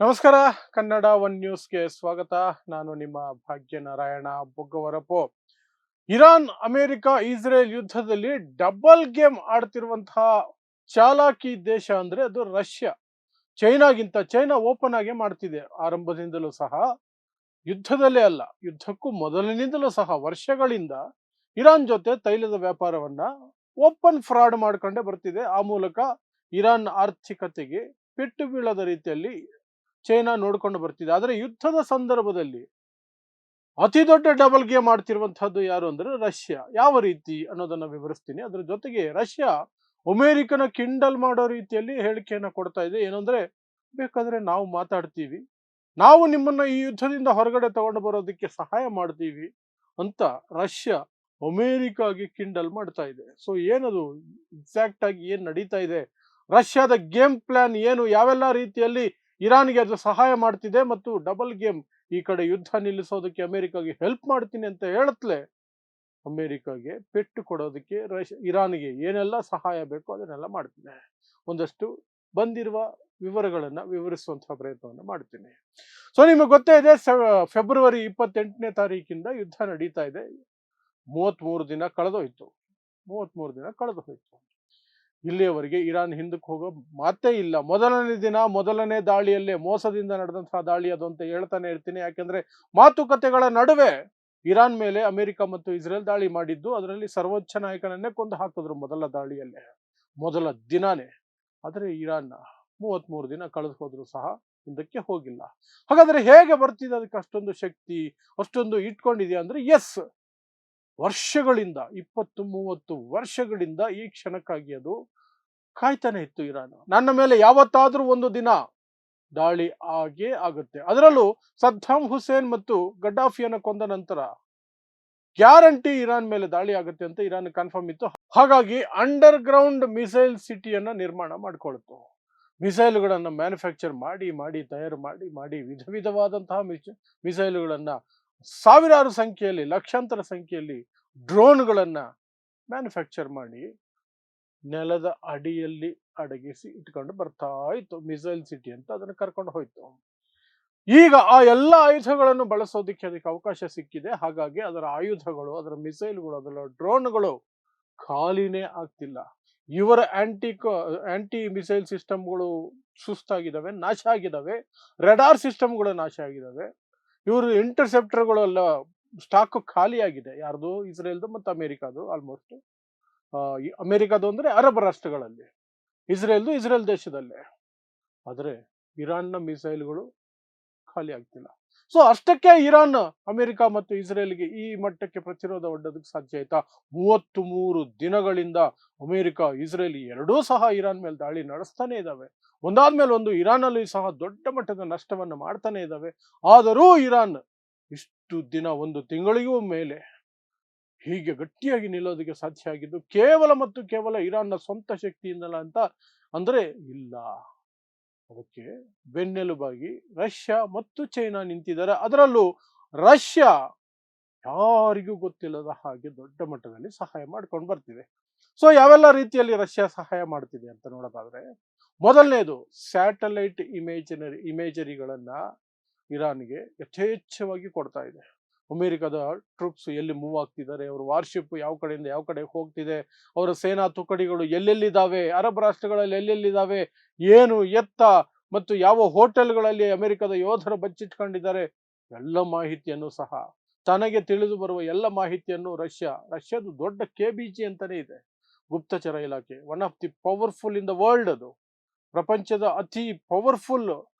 ನಮಸ್ಕಾರ. ಕನ್ನಡ ಒನ್ ನ್ಯೂಸ್ಗೆ ಸ್ವಾಗತ. ನಾನು ನಿಮ್ಮ ಭಾಗ್ಯನಾರಾಯಣ ಬೊಗ್ಗವರಪು. ಇರಾನ್, ಅಮೆರಿಕ, ಇಸ್ರೇಲ್ ಯುದ್ಧದಲ್ಲಿ ಡಬಲ್ ಗೇಮ್ ಆಡ್ತಿರುವಂತಹ ಚಾಲಾಕಿ ದೇಶ ಅಂದ್ರೆ ಅದು ರಷ್ಯಾ. ಚೈನಾ ಓಪನ್ ಆಗಿ ಮಾಡ್ತಿದೆ ಆರಂಭದಿಂದಲೂ ಸಹ. ಯುದ್ಧದಲ್ಲೇ ಅಲ್ಲ, ಯುದ್ಧಕ್ಕೂ ಮೊದಲಿನಿಂದಲೂ ಸಹ ವರ್ಷಗಳಿಂದ ಇರಾನ್ ಜೊತೆ ತೈಲದ ವ್ಯಾಪಾರವನ್ನ ಓಪನ್ ಫ್ರಾಡ್ ಮಾಡ್ಕೊಂಡೇ ಬರ್ತಿದೆ. ಆ ಮೂಲಕ ಇರಾನ್ ಆರ್ಥಿಕತೆಗೆ ಪೆಟ್ಟು ಬೀಳದ ರೀತಿಯಲ್ಲಿ ಚೈನಾ ನೋಡ್ಕೊಂಡು ಬರ್ತಿದೆ. ಆದರೆ ಯುದ್ಧದ ಸಂದರ್ಭದಲ್ಲಿ ಅತಿ ದೊಡ್ಡ ಡಬಲ್ ಗೇಮ್ ಆಡ್ತಿರುವಂತಹದ್ದು ಯಾರು ಅಂದ್ರೆ ರಷ್ಯಾ. ಯಾವ ರೀತಿ ಅನ್ನೋದನ್ನ ವಿವರಿಸ್ತೀನಿ. ಅದ್ರ ಜೊತೆಗೆ ರಷ್ಯಾ ಅಮೆರಿಕನ ಕಿಂಡಲ್ ಮಾಡೋ ರೀತಿಯಲ್ಲಿ ಹೇಳಿಕೆಯನ್ನ ಕೊಡ್ತಾ ಇದೆ. ಏನಂದ್ರೆ, ಬೇಕಾದ್ರೆ ನಾವು ಮಾತಾಡ್ತೀವಿ, ನಾವು ನಿಮ್ಮನ್ನ ಈ ಯುದ್ಧದಿಂದ ಹೊರಗಡೆ ತಗೊಂಡು ಬರೋದಕ್ಕೆ ಸಹಾಯ ಮಾಡ್ತೀವಿ ಅಂತ ರಷ್ಯಾ ಅಮೆರಿಕಾಗೆ ಕಿಂಡಲ್ ಮಾಡ್ತಾ ಇದೆ. ಸೊ ಏನದು ಎಕ್ಸಾಕ್ಟ್ ಆಗಿ ಏನ್ ನಡೀತಾ ಇದೆ, ರಷ್ಯಾದ ಗೇಮ್ ಪ್ಲಾನ್ ಏನು, ಯಾವೆಲ್ಲ ರೀತಿಯಲ್ಲಿ ಇರಾನ್ಗೆ ಅದು ಸಹಾಯ ಮಾಡ್ತಿದೆ ಮತ್ತು ಡಬಲ್ ಗೇಮ್ ಈ ಕಡೆ ಯುದ್ಧ ನಿಲ್ಲಿಸೋದಕ್ಕೆ ಅಮೆರಿಕಾಗೆ ಹೆಲ್ಪ್ ಮಾಡ್ತೀನಿ ಅಂತ ಹೇಳತ್ಲೆ ಅಮೆರಿಕಾಗೆ ಪೆಟ್ಟು ಕೊಡೋದಕ್ಕೆ ಇರಾನ್ಗೆ ಏನೆಲ್ಲ ಸಹಾಯ ಬೇಕೋ ಅದನ್ನೆಲ್ಲ ಮಾಡ್ತೀನಿ. ಒಂದಷ್ಟು ಬಂದಿರುವ ವಿವರಗಳನ್ನ ವಿವರಿಸುವಂತಹ ಪ್ರಯತ್ನವನ್ನು ಮಾಡ್ತೀನಿ. ಸೊ ನಿಮಗೆ ಗೊತ್ತೇ ಇದೆ, ಫೆಬ್ರವರಿ 28ನೇ ತಾರೀಕಿಂದ ಯುದ್ಧ ನಡೀತಾ ಇದೆ. 33 ದಿನ ಕಳೆದೋಯ್ತು. 33 ದಿನ ಕಳೆದು ಹೋಯ್ತು. ಇಲ್ಲಿಯವರೆಗೆ ಇರಾನ್ ಹಿಂದಕ್ಕೆ ಹೋಗೋ ಮಾತೇ ಇಲ್ಲ. ಮೊದಲನೇ ದಿನ ಮೊದಲನೇ ದಾಳಿಯಲ್ಲೇ ಮೋಸದಿಂದ ನಡೆದಂತಹ ದಾಳಿ ಅದು ಅಂತ ಹೇಳ್ತಾನೆ ಇರ್ತೀನಿ. ಯಾಕೆಂದ್ರೆ ಮಾತುಕತೆಗಳ ನಡುವೆ ಇರಾನ್ ಮೇಲೆ ಅಮೆರಿಕ ಮತ್ತು ಇಸ್ರೇಲ್ ದಾಳಿ ಮಾಡಿದ್ದು, ಅದರಲ್ಲಿ ಸರ್ವೋಚ್ಚ ನಾಯಕನನ್ನೇ ಕೊಂದು ಹಾಕಿದ್ರು ಮೊದಲ ದಾಳಿಯಲ್ಲೇ, ಮೊದಲ ದಿನಾನೇ. ಆದರೆ ಇರಾನ್ 33 ದಿನ ಕಳೆದು ಹೋದ್ರು ಸಹ ಹಿಂದಕ್ಕೆ ಹೋಗಿಲ್ಲ. ಹಾಗಾದ್ರೆ ಹೇಗೆ ಬರ್ತಿದೆ ಅದಕ್ಕೆ ಅಷ್ಟೊಂದು ಶಕ್ತಿ, ಅಷ್ಟೊಂದು ಇಟ್ಕೊಂಡಿದೆಯಾ ಅಂದ್ರೆ, ಎಸ್, ವರ್ಷಗಳಿಂದ 20-30 ವರ್ಷಗಳಿಂದ ಈ ಕ್ಷಣಕ್ಕಾಗಿ ಅದು ಕಾಯ್ತಾನೆ ಇತ್ತು ಇರಾನ್. ನನ್ನ ಮೇಲೆ ಯಾವತ್ತಾದ್ರೂ ಒಂದು ದಿನ ದಾಳಿ ಆಗೇ ಆಗುತ್ತೆ. ಅದರಲ್ಲೂ ಸದ್ದಾಂ ಹುಸೇನ್ ಮತ್ತು ಗಡ್ಡಾಫಿಯನ್ನ ಕೊಂದ ನಂತರ ಗ್ಯಾರಂಟಿ ಇರಾನ್ ಮೇಲೆ ದಾಳಿ ಆಗುತ್ತೆ ಅಂತ ಇರಾನ್ ಕನ್ಫರ್ಮ್ ಇತ್ತು. ಹಾಗಾಗಿ ಅಂಡರ್ ಗ್ರೌಂಡ್ ಮಿಸೈಲ್ ಸಿಟಿಯನ್ನ ನಿರ್ಮಾಣ ಮಾಡ್ಕೊಳ್ತು. ಮಿಸೈಲ್ಗಳನ್ನ ಮ್ಯಾನುಫ್ಯಾಕ್ಚರ್ ಮಾಡಿ ತಯಾರು ಮಾಡಿ ವಿಧ ವಿಧವಾದಂತಹ ಮಿಸೈಲ್ಗಳನ್ನ, ಸಾವಿರಾರು ಸಂಖ್ಯೆಯಲ್ಲಿ, ಲಕ್ಷಾಂತರ ಸಂಖ್ಯೆಯಲ್ಲಿ ಡ್ರೋನ್ಗಳನ್ನ ಮ್ಯಾನುಫ್ಯಾಕ್ಚರ್ ಮಾಡಿ ನೆಲದ ಅಡಿಯಲ್ಲಿ ಅಡಗಿಸಿ ಇಟ್ಕೊಂಡು ಬರ್ತಾ ಇತ್ತು. ಮಿಸೈಲ್ ಸಿಟಿ ಅಂತ ಅದನ್ನು ಕರ್ಕೊಂಡು ಹೋಯ್ತು. ಈಗ ಆ ಎಲ್ಲ ಆಯುಧಗಳನ್ನು ಬಳಸೋದಕ್ಕೆ ಅದಕ್ಕೆ ಅವಕಾಶ ಸಿಕ್ಕಿದೆ. ಹಾಗಾಗಿ ಅದರ ಆಯುಧಗಳು, ಅದರ ಮಿಸೈಲ್ಗಳು, ಅದರ ಡ್ರೋನ್ಗಳು ಖಾಲಿನೇ ಆಗ್ತಿಲ್ಲ. ಇವರ ಆಂಟಿ ಮಿಸೈಲ್ ಸಿಸ್ಟಮ್ಗಳು ಸುಸ್ತಾಗಿದ್ದಾವೆ, ನಾಶ ಆಗಿದ್ದಾವೆ. ರೆಡಾರ್ ಸಿಸ್ಟಮ್ಗಳು ನಾಶ ಆಗಿದ್ದಾವೆ. ಇವರು ಇಂಟರ್ಸೆಪ್ಟರ್ಗಳೆಲ್ಲ ಸ್ಟಾಕ್ ಖಾಲಿ ಆಗಿದೆ. ಯಾರ್ದು? ಇಸ್ರೇಲ್ದು ಮತ್ತು ಅಮೆರಿಕಾದು. ಆಲ್ಮೋಸ್ಟ್ ಅಮೆರಿಕದು ಅಂದ್ರೆ ಅರಬ್ ರಾಷ್ಟ್ರಗಳಲ್ಲಿ, ಇಸ್ರೇಲ್ ದೇಶದಲ್ಲೇ. ಆದರೆ ಇರಾನ್ನ ಮಿಸೈಲ್ಗಳು ಖಾಲಿ ಆಗ್ತಿಲ್ಲ. ಸೊ ಅಷ್ಟಕ್ಕೆ ಇರಾನ್ ಅಮೆರಿಕ ಮತ್ತು ಇಸ್ರೇಲ್ಗೆ ಈ ಮಟ್ಟಕ್ಕೆ ಪ್ರತಿರೋಧ ಒಡ್ಡೋದಕ್ಕೆ ಸಾಧ್ಯ ಆಯ್ತಾ? 33 ದಿನಗಳಿಂದ ಅಮೆರಿಕ, ಇಸ್ರೇಲ್ ಎರಡೂ ಸಹ ಇರಾನ್ ಮೇಲೆ ದಾಳಿ ನಡೆಸ್ತಾನೆ ಇದ್ದಾವೆ. ಒಂದಾದ್ಮೇಲೆ ಒಂದು ಇರಾನ್ ಅಲ್ಲಿ ಸಹ ದೊಡ್ಡ ಮಟ್ಟದ ನಷ್ಟವನ್ನು ಮಾಡ್ತಾನೆ ಇದ್ದಾವೆ. ಆದರೂ ಇರಾನ್ ಇಷ್ಟು ದಿನ, ಒಂದು ತಿಂಗಳಿಗೂ ಮೇಲೆ ಹೀಗೆ ಗಟ್ಟಿಯಾಗಿ ನಿಲ್ಲೋದಕ್ಕೆ ಸಾಧ್ಯ ಆಗಿದ್ದು ಕೇವಲ ಮತ್ತು ಕೇವಲ ಇರಾನ್ನ ಸ್ವಂತ ಶಕ್ತಿಯಿಂದಲ್ಲ ಅಂತ ಅಂದ್ರೆ ಇಲ್ಲ. ಅದಕ್ಕೆ ಬೆನ್ನೆಲುಬಾಗಿ ರಷ್ಯಾ ಮತ್ತು ಚೈನಾ ನಿಂತಿದ್ದಾರೆ. ಅದರಲ್ಲೂ ರಷ್ಯಾ ಯಾರಿಗೂ ಗೊತ್ತಿಲ್ಲದ ಹಾಗೆ ದೊಡ್ಡ ಮಟ್ಟದಲ್ಲಿ ಸಹಾಯ ಮಾಡ್ಕೊಂಡು ಬರ್ತಿದೆ. ಸೊ ಯಾವೆಲ್ಲ ರೀತಿಯಲ್ಲಿ ರಷ್ಯಾ ಸಹಾಯ ಮಾಡ್ತಿದೆ ಅಂತ ನೋಡೋದಾದ್ರೆ, ಮೊದಲನೇದು ಸ್ಯಾಟಲೈಟ್ ಇಮೇಜರಿಗಳನ್ನ ಇರಾನ್ಗೆ ಯಥೇಚ್ಛವಾಗಿ ಕೊಡ್ತಾ ಇದೆ. ಅಮೆರಿಕದ ಟ್ರೂಪ್ಸ್ ಎಲ್ಲಿ ಮೂವ್ ಆಗ್ತಿದ್ದಾರೆ, ಅವರ ವಾರ್ಶಿಪ್ ಯಾವ ಕಡೆಯಿಂದ ಯಾವ ಕಡೆ ಹೋಗ್ತಿದೆ, ಅವರ ಸೇನಾ ತುಕಡಿಗಳು ಎಲ್ಲೆಲ್ಲಿದ್ದಾವೆ, ಅರಬ್ ರಾಷ್ಟ್ರಗಳಲ್ಲಿ ಎಲ್ಲೆಲ್ಲಿದ್ದಾವೆ, ಏನು ಎತ್ತ ಮತ್ತು ಯಾವ ಹೋಟೆಲ್ಗಳಲ್ಲಿ ಅಮೆರಿಕದ ಯೋಧರು ಬಚ್ಚಿಟ್ಕೊಂಡಿದ್ದಾರೆ, ಎಲ್ಲ ಮಾಹಿತಿಯನ್ನು ಸಹ, ತನಗೆ ತಿಳಿದು ಬರುವ ಎಲ್ಲ ಮಾಹಿತಿಯನ್ನು ರಷ್ಯಾದು ದೊಡ್ಡ KBG ಅಂತಾನೆ ಇದೆ, ಗುಪ್ತಚರ ಇಲಾಖೆ. One of the powerful in the world. ಅದು ಪ್ರಪಂಚದ ಅತಿ ಪವರ್ಫುಲ್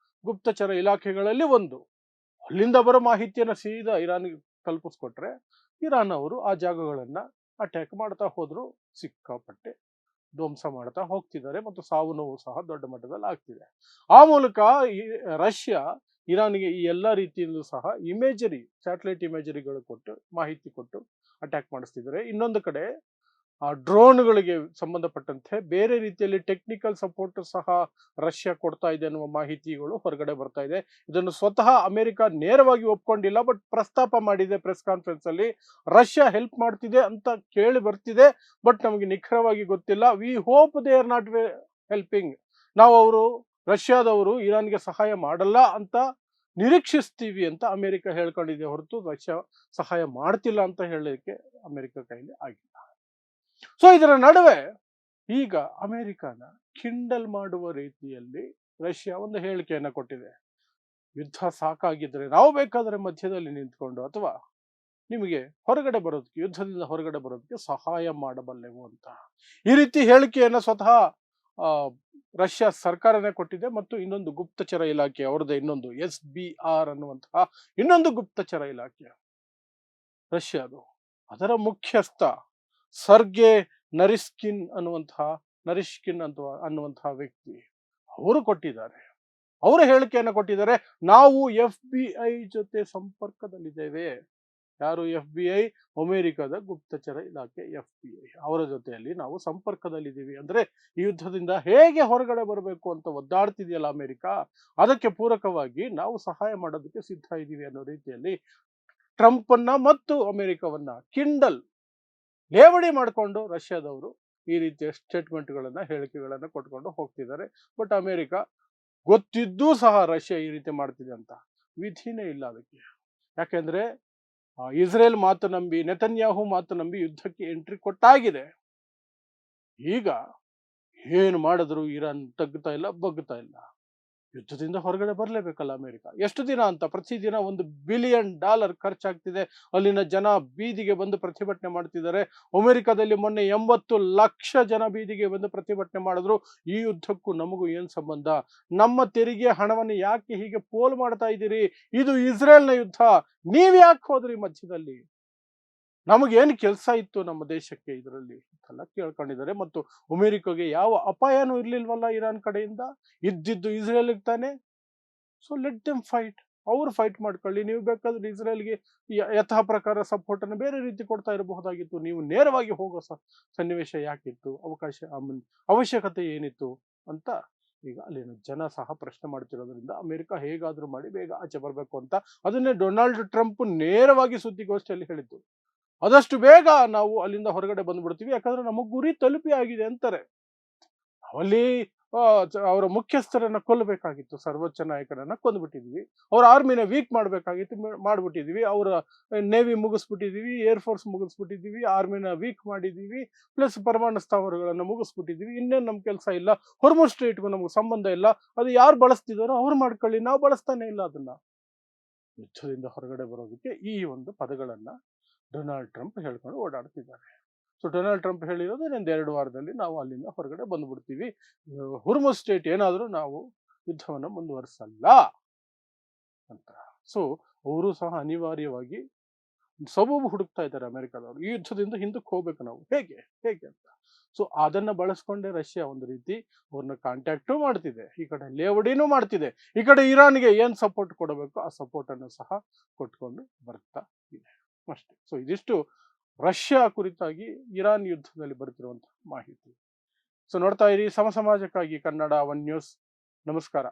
ಗುಪ್ತಚರ ಇಲಾಖೆಗಳಲ್ಲಿ ಒಂದು. ಅಲ್ಲಿಂದ ಬರೋ ಮಾಹಿತಿಯನ್ನು ಸೀದಾ ಇರಾನ್ಗೆ ತಲುಪಿಸ್ಕೊಟ್ರೆ ಇರಾನ್ ಅವರು ಆ ಜಾಗಗಳನ್ನ ಅಟ್ಯಾಕ್ ಮಾಡ್ತಾ ಹೋದ್ರು. ಸಿಕ್ಕಾಪಟ್ಟೆ ಧ್ವಂಸ ಮಾಡ್ತಾ ಹೋಗ್ತಿದ್ದಾರೆ ಮತ್ತು ಸಾವು ನೋವು ಸಹ ದೊಡ್ಡ ಮಟ್ಟದಲ್ಲಿ ಆಗ್ತಿದೆ. ಆ ಮೂಲಕ ಈ ರಷ್ಯಾ ಇರಾನ್ಗೆ ಈ ಎಲ್ಲ ರೀತಿಯಲ್ಲೂ ಸಹ ಸ್ಯಾಟಲೈಟ್ ಇಮೇಜರಿಗಳು ಕೊಟ್ಟು, ಮಾಹಿತಿ ಕೊಟ್ಟು ಅಟ್ಯಾಕ್ ಮಾಡಿಸ್ತಿದ್ದಾರೆ. ಇನ್ನೊಂದು ಕಡೆ ಆ ಡ್ರೋನ್ಗಳಿಗೆ ಸಂಬಂಧಪಟ್ಟಂತೆ ಬೇರೆ ರೀತಿಯಲ್ಲಿ ಟೆಕ್ನಿಕಲ್ ಸಪೋರ್ಟ್ ಸಹ ರಷ್ಯಾ ಕೊಡ್ತಾ ಇದೆ ಅನ್ನುವ ಮಾಹಿತಿಗಳು ಹೊರಗಡೆ ಬರ್ತಾ ಇದೆ. ಇದನ್ನು ಸ್ವತಃ ಅಮೆರಿಕ ನೇರವಾಗಿ ಒಪ್ಕೊಂಡಿಲ್ಲ, ಬಟ್ ಪ್ರಸ್ತಾಪ ಮಾಡಿದೆ ಪ್ರೆಸ್ ಕಾನ್ಫರೆನ್ಸ್ ಅಲ್ಲಿ. ರಷ್ಯಾ ಹೆಲ್ಪ್ ಮಾಡ್ತಿದೆ ಅಂತ ಕೇಳಿ ಬರ್ತಿದೆ, ಬಟ್ ನಮಗೆ ನಿಖರವಾಗಿ ಗೊತ್ತಿಲ್ಲ. We hope they are not helping. ನಾವು ಅವರು ರಷ್ಯಾದವರು ಇರಾನ್ಗೆ ಸಹಾಯ ಮಾಡಲ್ಲ ಅಂತ ನಿರೀಕ್ಷಿಸ್ತೀವಿ ಅಂತ ಅಮೆರಿಕ ಹೇಳ್ಕೊಂಡಿದೆ ಹೊರತು ರಷ್ಯಾ ಸಹಾಯ ಮಾಡ್ತಿಲ್ಲ ಅಂತ ಹೇಳಲಿಕ್ಕೆ ಅಮೆರಿಕ ಕೈಲಿ ಆಗಿಲ್ಲ. ಸೊ ಇದರ ನಡುವೆ ಈಗ ಅಮೆರಿಕನ ಕಿಂಡಲ್ ಮಾಡುವ ರೀತಿಯಲ್ಲಿ ರಷ್ಯಾ ಒಂದು ಹೇಳಿಕೆಯನ್ನ ಕೊಟ್ಟಿದೆ. ಯುದ್ಧ ಸಾಕಾಗಿದ್ರೆ ನಾವು ಬೇಕಾದ್ರೆ ಮಧ್ಯದಲ್ಲಿ ನಿಂತ್ಕೊಂಡು ಅಥವಾ ನಿಮಗೆ ಹೊರಗಡೆ ಬರೋದಕ್ಕೆ, ಯುದ್ಧದಿಂದ ಹೊರಗಡೆ ಬರೋದಕ್ಕೆ ಸಹಾಯ ಮಾಡಬಲ್ಲೆವು ಅಂತ ಈ ರೀತಿ ಹೇಳಿಕೆಯನ್ನ ಸ್ವತಃ ರಷ್ಯಾ ಸರ್ಕಾರನೇ ಕೊಟ್ಟಿದೆ. ಮತ್ತು ಇನ್ನೊಂದು ಗುಪ್ತಚರ ಇಲಾಖೆ ಅವರದೇ ಇನ್ನೊಂದು SBR ಅನ್ನುವಂತಹ ಇನ್ನೊಂದು ಗುಪ್ತಚರ ಇಲಾಖೆ ರಷ್ಯಾದು, ಅದರ ಮುಖ್ಯಸ್ಥ ಸರ್ಗೆ ನರಿಷ್ಕಿನ್ ಅನ್ನುವಂತಹ ವ್ಯಕ್ತಿ ಅವರು ಕೊಟ್ಟಿದ್ದಾರೆ. ಅವರ ಹೇಳಿಕೆಯನ್ನು ಕೊಟ್ಟಿದ್ದಾರೆ. ನಾವು FBI ಜೊತೆ ಸಂಪರ್ಕದಲ್ಲಿದ್ದೇವೆ. ಯಾರು FBI? ಅಮೆರಿಕದ ಗುಪ್ತಚರ ಇಲಾಖೆ FBI. ಅವರ ಜೊತೆಯಲ್ಲಿ ನಾವು ಸಂಪರ್ಕದಲ್ಲಿದ್ದೀವಿ. ಅಂದ್ರೆ ಈ ಯುದ್ಧದಿಂದ ಹೇಗೆ ಹೊರಗಡೆ ಬರಬೇಕು ಅಂತ ಒದ್ದಾಡ್ತಿದೆಯಲ್ಲ ಅಮೆರಿಕ, ಅದಕ್ಕೆ ಪೂರಕವಾಗಿ ನಾವು ಸಹಾಯ ಮಾಡೋದಕ್ಕೆ ಸಿದ್ಧ ಇದ್ದೀವಿ ಅನ್ನೋ ರೀತಿಯಲ್ಲಿ ಟ್ರಂಪ್ ಅನ್ನ ಮತ್ತು ಅಮೆರಿಕವನ್ನ ಕಿಂಡಲ್ ಲೇವಡಿ ಮಾಡಿಕೊಂಡು ರಷ್ಯಾದವರು ಈ ರೀತಿಯ ಸ್ಟೇಟ್ಮೆಂಟ್ಗಳನ್ನ, ಹೇಳಿಕೆಗಳನ್ನ ಕೊಟ್ಕೊಂಡು ಹೋಗ್ತಿದ್ದಾರೆ. ಬಟ್ ಅಮೆರಿಕ ಗೊತ್ತಿದ್ದೂ ಸಹ ರಷ್ಯಾ ಈ ರೀತಿ ಮಾಡ್ತಿದೆ ಅಂತ ವಿಧಿನೇ ಇಲ್ಲ ಅದಕ್ಕೆ. ಯಾಕೆಂದ್ರೆ ಇಸ್ರೇಲ್ ಮಾತು ನಂಬಿ, ನೆತನ್ಯಾಹು ಮಾತು ನಂಬಿ ಯುದ್ಧಕ್ಕೆ ಎಂಟ್ರಿ ಕೊಟ್ಟಾಗಿದೆ. ಈಗ ಏನು ಮಾಡಿದ್ರು ಇರಾನ್ ತಗ್ಗುತ್ತಾ ಇಲ್ಲ, ಬಗ್ಗುತ್ತಾ ಇಲ್ಲ. ಯುದ್ಧದಿಂದ ಹೊರಗಡೆ ಬರಲೇಬೇಕಲ್ಲ ಅಮೆರಿಕ. ಎಷ್ಟು ದಿನ ಅಂತ? ಪ್ರತಿದಿನ $1 ಬಿಲಿಯನ್ ಖರ್ಚಾಗ್ತಿದೆ. ಅಲ್ಲಿನ ಜನ ಬೀದಿಗೆ ಬಂದು ಪ್ರತಿಭಟನೆ ಮಾಡ್ತಿದ್ದಾರೆ. ಅಮೆರಿಕದಲ್ಲಿ ಮೊನ್ನೆ 80 ಲಕ್ಷ ಜನ ಬೀದಿಗೆ ಬಂದು ಪ್ರತಿಭಟನೆ ಮಾಡಿದ್ರು. ಈ ಯುದ್ಧಕ್ಕೂ ನಮಗೂ ಏನ್ ಸಂಬಂಧ? ನಮ್ಮ ತೆರಿಗೆ ಹಣವನ್ನು ಯಾಕೆ ಹೀಗೆ ಪೋಲ್ ಮಾಡ್ತಾ ಇದ್ದೀರಿ? ಇದು ಇಸ್ರೇಲ್ನ ಯುದ್ಧ, ನೀವ್ ಯಾಕೆ ಹೋದ್ರಿ ಮಧ್ಯದಲ್ಲಿ? ನಮಗೇನು ಕೆಲಸ ಇತ್ತು ನಮ್ಮ ದೇಶಕ್ಕೆ ಇದರಲ್ಲಿ ಎಲ್ಲ ಕೇಳ್ಕೊಂಡಿದ್ದಾರೆ. ಮತ್ತು ಅಮೆರಿಕಾಗೆ ಯಾವ ಅಪಾಯನೂ ಇರ್ಲಿಲ್ವಲ್ಲ ಇರಾನ್ ಕಡೆಯಿಂದ, ಇದ್ದಿದ್ದು ಇಸ್ರೇಲ್ಗೆ ತಾನೆ. ಸೊ ಲೆಟ್ ದೆಮ್ ಫೈಟ್, ಅವ್ರು ಫೈಟ್ ಮಾಡ್ಕೊಳ್ಳಿ. ನೀವು ಬೇಕಾದ್ರೆ ಇಸ್ರೇಲ್ಗೆ ಯಥಾ ಪ್ರಕಾರ ಸಪೋರ್ಟ್ ಅನ್ನು ಬೇರೆ ರೀತಿ ಕೊಡ್ತಾ ಇರಬಹುದಾಗಿತ್ತು. ನೀವು ನೇರವಾಗಿ ಹೋಗೋ ಸನ್ನಿವೇಶ ಯಾಕಿತ್ತು? ಅವಶ್ಯಕತೆ ಏನಿತ್ತು ಅಂತ ಈಗ ಅಲ್ಲಿನ ಜನ ಸಹ ಪ್ರಶ್ನೆ ಮಾಡ್ತಿರೋದ್ರಿಂದ ಅಮೆರಿಕ ಹೇಗಾದ್ರೂ ಮಾಡಿ ಬೇಗ ಆಚೆ ಬರಬೇಕು ಅಂತ ಅದನ್ನೇ ಡೊನಾಲ್ಡ್ ಟ್ರಂಪ್ ನೇರವಾಗಿ ಸುದ್ದಿಗೋಷ್ಠಿಯಲ್ಲಿ ಹೇಳಿದ್ದು. ಆದಷ್ಟು ಬೇಗ ನಾವು ಅಲ್ಲಿಂದ ಹೊರಗಡೆ ಬಂದ್ಬಿಡ್ತೀವಿ, ಯಾಕಂದ್ರೆ ನಮಗ್ ಗುರಿ ತಲುಪಿ ಆಗಿದೆ ಅಂತಾರೆ. ಅಲ್ಲಿ ಅವರ ಮುಖ್ಯಸ್ಥರನ್ನ ಕೊಲ್ಲಬೇಕಾಗಿತ್ತು, ಸರ್ವೋಚ್ಚ ನಾಯಕರನ್ನ ಕೊಂದ್ಬಿಟ್ಟಿದ್ವಿ. ಅವ್ರ ಆರ್ಮಿನ ವೀಕ್ ಮಾಡ್ಬಿಟ್ಟಿದ್ವಿ. ಅವರ ನೇವಿ ಮುಗಿಸ್ಬಿಟ್ಟಿದೀವಿ, ಏರ್ಫೋರ್ಸ್ ಮುಗಿಸ್ಬಿಟ್ಟಿದೀವಿ, ಆರ್ಮಿನ ವೀಕ್ ಮಾಡಿದೀವಿ, ಪ್ಲಸ್ ಪರಮಾಣು ಸ್ಥಾವರಗಳನ್ನ ಮುಗಿಸ್ಬಿಟ್ಟಿದೀವಿ. ಇನ್ನೇನು ನಮ್ ಕೆಲಸ ಇಲ್ಲ. ಹೊರ್ಮುಜ್ ಸ್ಟ್ರೈಟ್ಗೂ ನಮ್ಗೆ ಸಂಬಂಧ ಇಲ್ಲ. ಅದು ಯಾರು ಬಳಸ್ತಿದಾರೋ ಅವ್ರು ಮಾಡ್ಕೊಳ್ಳಿ, ನಾವು ಬಳಸ್ತಾನೆ ಇಲ್ಲ ಅದನ್ನ. ಯುದ್ಧದಿಂದ ಹೊರಗಡೆ ಬರೋದಕ್ಕೆ ಈ ಒಂದು ಪದಗಳನ್ನ ಡೊನಾಲ್ಡ್ ಟ್ರಂಪ್ ಹೇಳ್ಕೊಂಡು ಓಡಾಡ್ತಿದ್ದಾರೆ. ಸೊ ಡೊನಾಲ್ಡ್ ಟ್ರಂಪ್ ಹೇಳಿರೋದು ಇನ್ನೊಂದು 2 ವಾರದಲ್ಲಿ ನಾವು ಅಲ್ಲಿಂದ ಹೊರಗಡೆ ಬಂದ್ಬಿಡ್ತೀವಿ, ಹೊರ್ಮುಜ್ ಸ್ಟೇಟ್ ಏನಾದ್ರೂ ನಾವು ಯುದ್ಧವನ್ನ ಮುಂದುವರಿಸಲ್ಲ ಅಂತ. ಸೊ ಅವರು ಸಹ ಅನಿವಾರ್ಯವಾಗಿ ಸಬೂಬು ಹುಡುಕ್ತಾ ಇದ್ದಾರೆ ಅಮೆರಿಕದವರು. ಈ ಯುದ್ಧದಿಂದ ಹಿಂದಕ್ಕೆ ಹೋಗ್ಬೇಕು ನಾವು, ಹೇಗೆ ಅಂತ. ಸೊ ಅದನ್ನ ಬಳಸ್ಕೊಂಡೆ ರಷ್ಯಾ ಒಂದು ರೀತಿ ಅವ್ರನ್ನ ಕಾಂಟ್ಯಾಕ್ಟು ಮಾಡ್ತಿದೆ, ಈ ಕಡೆ ಲೇವಡಿನೂ ಮಾಡ್ತಿದೆ, ಈ ಕಡೆ ಇರಾನ್ಗೆ ಏನ್ ಸಪೋರ್ಟ್ ಕೊಡಬೇಕು ಆ ಸಪೋರ್ಟ್ ಅನ್ನು ಸಹ ಕೊಟ್ಕೊಂಡು ಬರ್ತಾ ಇದೆ ಅಷ್ಟೇ. ಸೊ ಇದಿಷ್ಟು ರಷ್ಯಾ ಕುರಿತಾಗಿ ಇರಾನ್ ಯುದ್ಧದಲ್ಲಿ ಬರ್ತಿರುವಂತಹ ಮಾಹಿತಿ. ಸೊ ನೋಡ್ತಾ ಇರಿ ಸಮಾಜಕ್ಕಾಗಿ ಕನ್ನಡ 1 ನ್ಯೂಸ್. ನಮಸ್ಕಾರ.